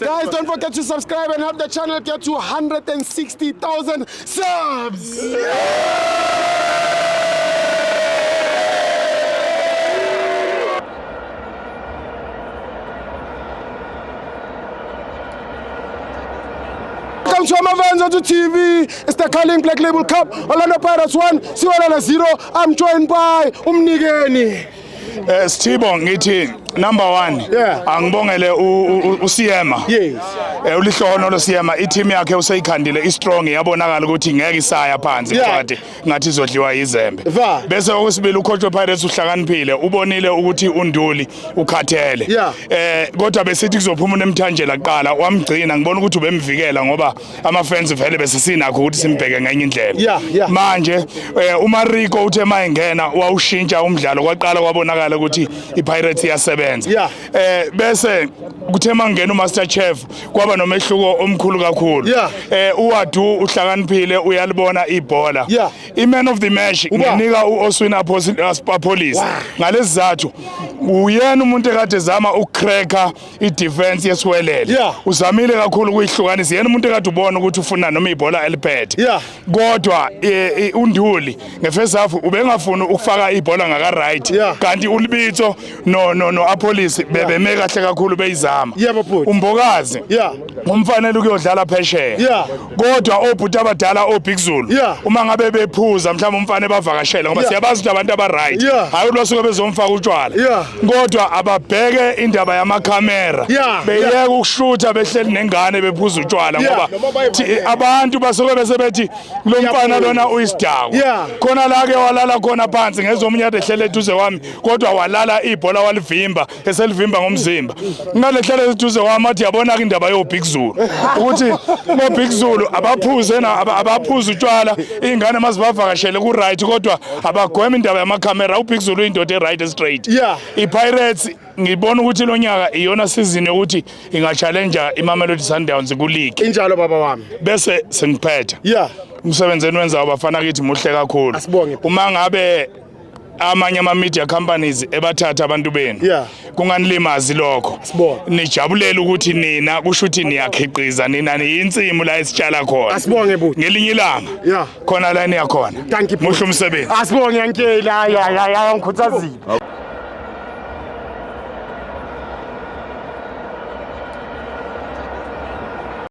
Guys, don't forget to subscribe and help the channel get to 160,000 subs. Welcome to Amavenzo to TV. It's the Carling Black Label Cup. Orlando Pirates 1, Siwalana 0. I'm joined by Umnigeni. Sithibo ngithi number 1 Yeah. angibongele uSiyema Yes. Ulihlono loSiyema i-team yakhe useyikhandile istrong yabonakala ukuthi ngeke isaya phansi Yeah. phakathi ngathi izodliwa izembe Va. bese okwesibili ucoach wePirates uhlakaniphile ubonile ukuthi uNduli ukhathele Yeah. Kodwa besithi kuzophuma uNemthanjela kuqala wamgcina ngibona ukuthi ubemvikela ngoba ama-fans vele besesinakho ukuthi simbheke ngenye indlela Yeah. manje uMariko uthe mayengena wawushintsha umdlalo kwaqala kwabonakala ukuthi iPirates iyasebenza Yeah. Bese kuthe mangena uMaster Chef kwaba nomehluko omkhulu kakhulu Yeah. uWadu uhlakaniphile uyalibona ibhola Yeah. iman of the match nginika uOswin Police ngalesizathu uyena umuntu ekade zama ukucracka idefense yesiwelele Yeah. uzamile kakhulu ukuyihlukanisa yena umuntu ekade ubona ukuthi ufuna noma ibhola eliphethe Yeah. kodwa uNduli ngefirst half ubengafuna ukufaka ibhola ngaka right Yeah. kanti uLibitso no Apolice bebeme kahle kakhulu beyizama Yebo bhuti. umbokazi Yeah. umfanele ukuyodlala phesheya Yeah. kodwa obhuti abadala oBig Zulu Yeah. uma ngabe bephuza mhlawumbe umfane bavakashela ngoba Yeah. siyabazi ukuthi abantu aba-right Yeah. hayi losuke bezomfaka utshwala Yeah. kodwa ababheke indaba yamakhamera Yeah. beyeke ukushutha behleli nengane bephuza utshwala Yeah. ngoba abantu basuke bese bethi lo mfana lona uyisidakwa Yeah. khona la-ke walala khona phansi ngezomunye ade ehlele eduze kwami kodwa walala ibhola walivimba eselivimba ngomzimba ngalehlele eduze kwami athi yabona-ke indaba yoBig Zulu ukuthi oBig Zulu abaphuze abaphuza utshwala iy'ngane mazibavakashele ku-right kodwa abagwema indaba yamakhamera uBig Zulu uyindoda e-right straight Yeah. iPirates ngibona ukuthi lo nyaka iyona season yokuthi inga-challenja iMamelodi Sundowns ku-league Injalo baba wami. bese sengiphetha Yeah. umsebenzeni wenzayo bafana kithi muhle kakhulu Asibonge. uma ngabe amanye ama-media companies ebathatha abantu benu Yeah. kunganilimazi lokho Asibonge. nijabulela ukuthi nina kusho ukuthi niyakhiqiza nina niyinsimu la esitshala khona Asibonge bhuti. ngelinye ilanga Yeah. khona la niyakhona Thank you, bhuti. muhle umsebenzi Asibonge yankela ya ngikhuthazile.